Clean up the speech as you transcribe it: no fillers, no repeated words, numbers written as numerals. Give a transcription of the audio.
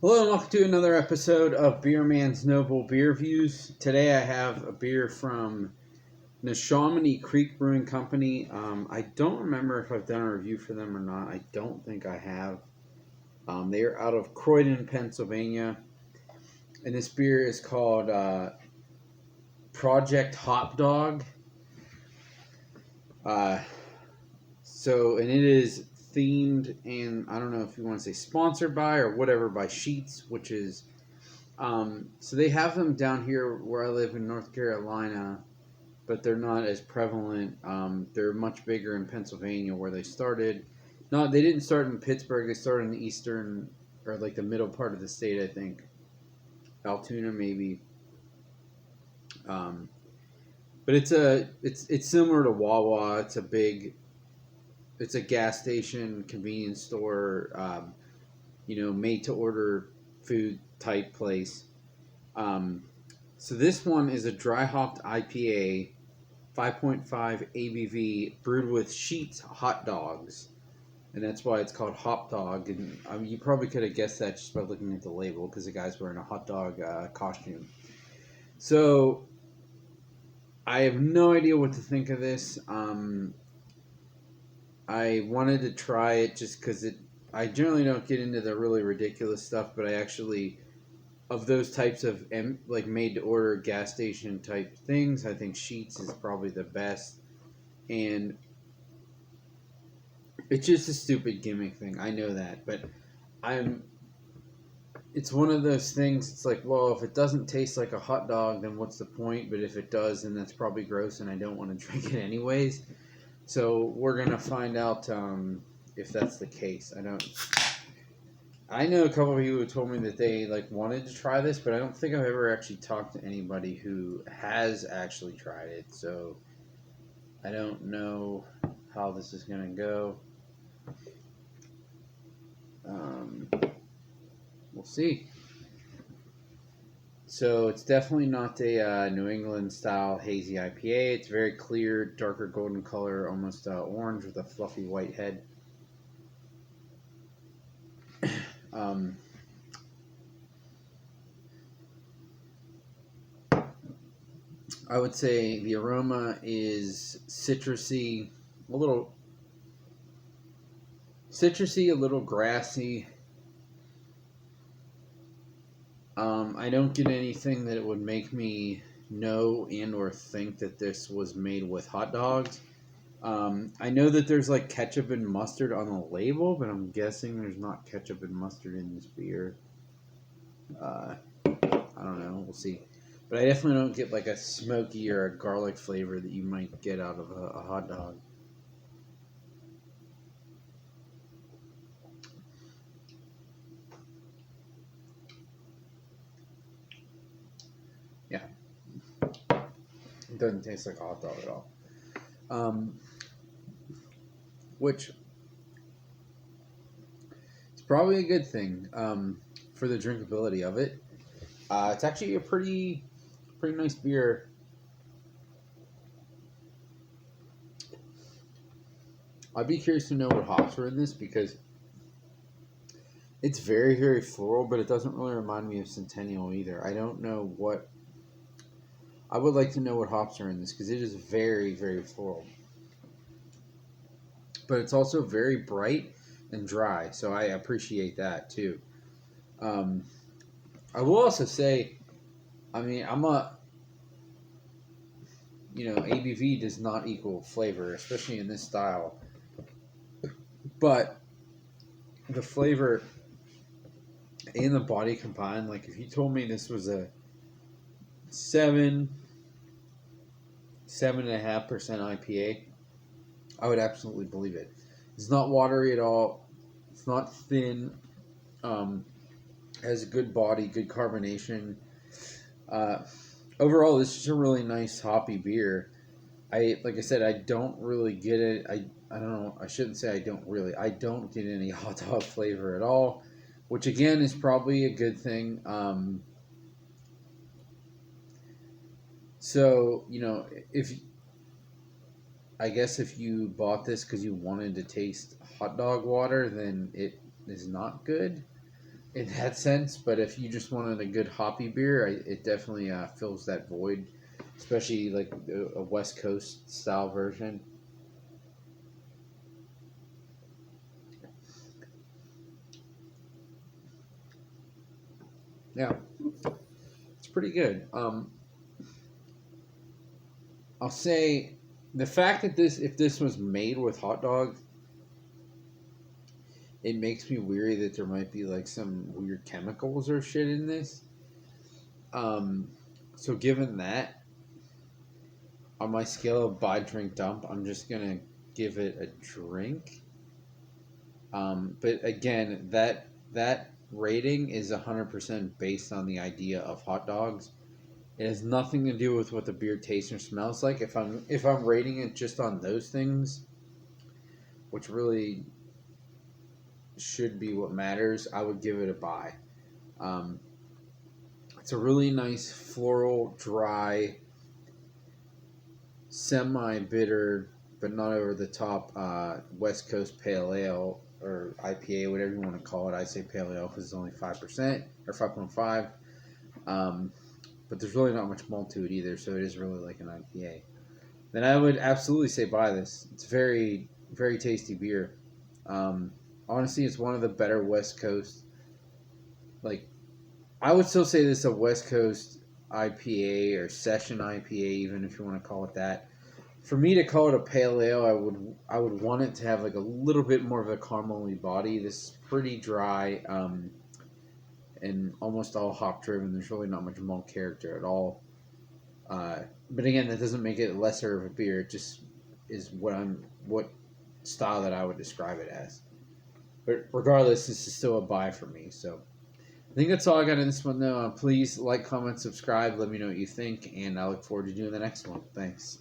Hello and welcome to another episode of Beer Man's Noble Beer Views. Today I have a beer from Neshaminy Creek Brewing Company. I don't remember if I've done a review for them or not. I don't think I have. They are out of Croydon, Pennsylvania. And this beer is called Project Hop Dog. And it is themed and I don't know if you want to say sponsored by or whatever by Sheetz, which is so they have them down here where I live in North Carolina, but they're not as prevalent. They're much bigger in Pennsylvania where they started. No, they didn't start in Pittsburgh. They started in the eastern or like the middle part of the state, I think. Altoona maybe. But it's similar to Wawa. It's a gas station, convenience store, made to order food type place. So this one is a dry hopped IPA, 5.5 ABV, brewed with Sheetz hot dogs, and that's why it's called Hop Dog. And you probably could have guessed that just by looking at the label, because the guy's wearing a hot dog costume. So I have no idea what to think of this. I wanted to try it just because I generally don't get into the really ridiculous stuff, but I actually, of those types of like made to order gas station type things, I think Sheetz is probably the best. And it's just a stupid gimmick thing. I know that, but it's one of those things. It's like, well, if it doesn't taste like a hot dog, then what's the point? But if it does, then that's probably gross, and I don't want to drink it anyways. So we're gonna find out if that's the case. I know a couple of people who told me that they wanted to try this, but I don't think I've ever actually talked to anybody who has actually tried it. So I don't know how this is gonna go. We'll see. So it's definitely not a New England style hazy IPA. It's very clear, darker golden color, almost orange with a fluffy white head. I would say the aroma is citrusy, a little grassy. I don't get anything that it would make me know and or think that this was made with hot dogs. I know that there's like ketchup and mustard on the label, but I'm guessing there's not ketchup and mustard in this beer. I don't know. We'll see. But I definitely don't get like a smoky or a garlic flavor that you might get out of a hot dog. Yeah. It doesn't taste like a hot dog at all. Which is probably a good thing for the drinkability of it. It's actually a pretty nice beer. I'd be curious to know what hops are in this because it's very, very floral, but it doesn't really remind me of Centennial either. I don't know what... I would like to know what hops are in this because it is very, very floral. But it's also very bright and dry, so I appreciate that too. I will also say, ABV does not equal flavor, especially in this style. But the flavor and the body combined, like if you told me this was a 7.5% IPA, I would absolutely believe it. It's not watery at all. It's not thin. Has a good body, good carbonation. Overall, this is a really nice hoppy beer. Like I said, I don't really get it. I don't know. I shouldn't say I don't really. I don't get any hot dog flavor at all, which again is probably a good thing. So if you bought this because you wanted to taste hot dog water, then it is not good. in that sense. But if you just wanted a good hoppy beer, it definitely fills that void, especially like a West Coast style version. Yeah, it's pretty good. I'll say the fact that if this was made with hot dogs, it makes me weary that there might be like some weird chemicals or shit in this. Um, so given that, on my scale of buy, drink, dump, I'm just gonna give it a drink. But again, that rating is 100% based on the idea of hot dogs. It has nothing to do with what the beer tastes or smells like. If I'm rating it just on those things, which really should be what matters, I would give it a buy. Um, it's a really nice floral, dry, semi-bitter, but not over the top West Coast Pale Ale or IPA, whatever you want to call it. I say Pale Ale because it's only 5% or 5.5. But there's really not much malt to it either, so it is really like an IPA. Then I would absolutely say buy this. It's very, very tasty beer. Honestly, it's one of the better West Coast. Like, I would still say this is a West Coast IPA or session IPA, even if you want to call it that. For me to call it a pale ale, I would want it to have like a little bit more of a caramely body. This is pretty dry, and almost all hop driven. There's really not much malt character at all. But again, that doesn't make it lesser of a beer. It just is what style that I would describe it as. But regardless, this is still a buy for me. So I think that's all I got in this one, though. Please like, comment, subscribe. Let me know what you think, and I look forward to doing the next one. Thanks.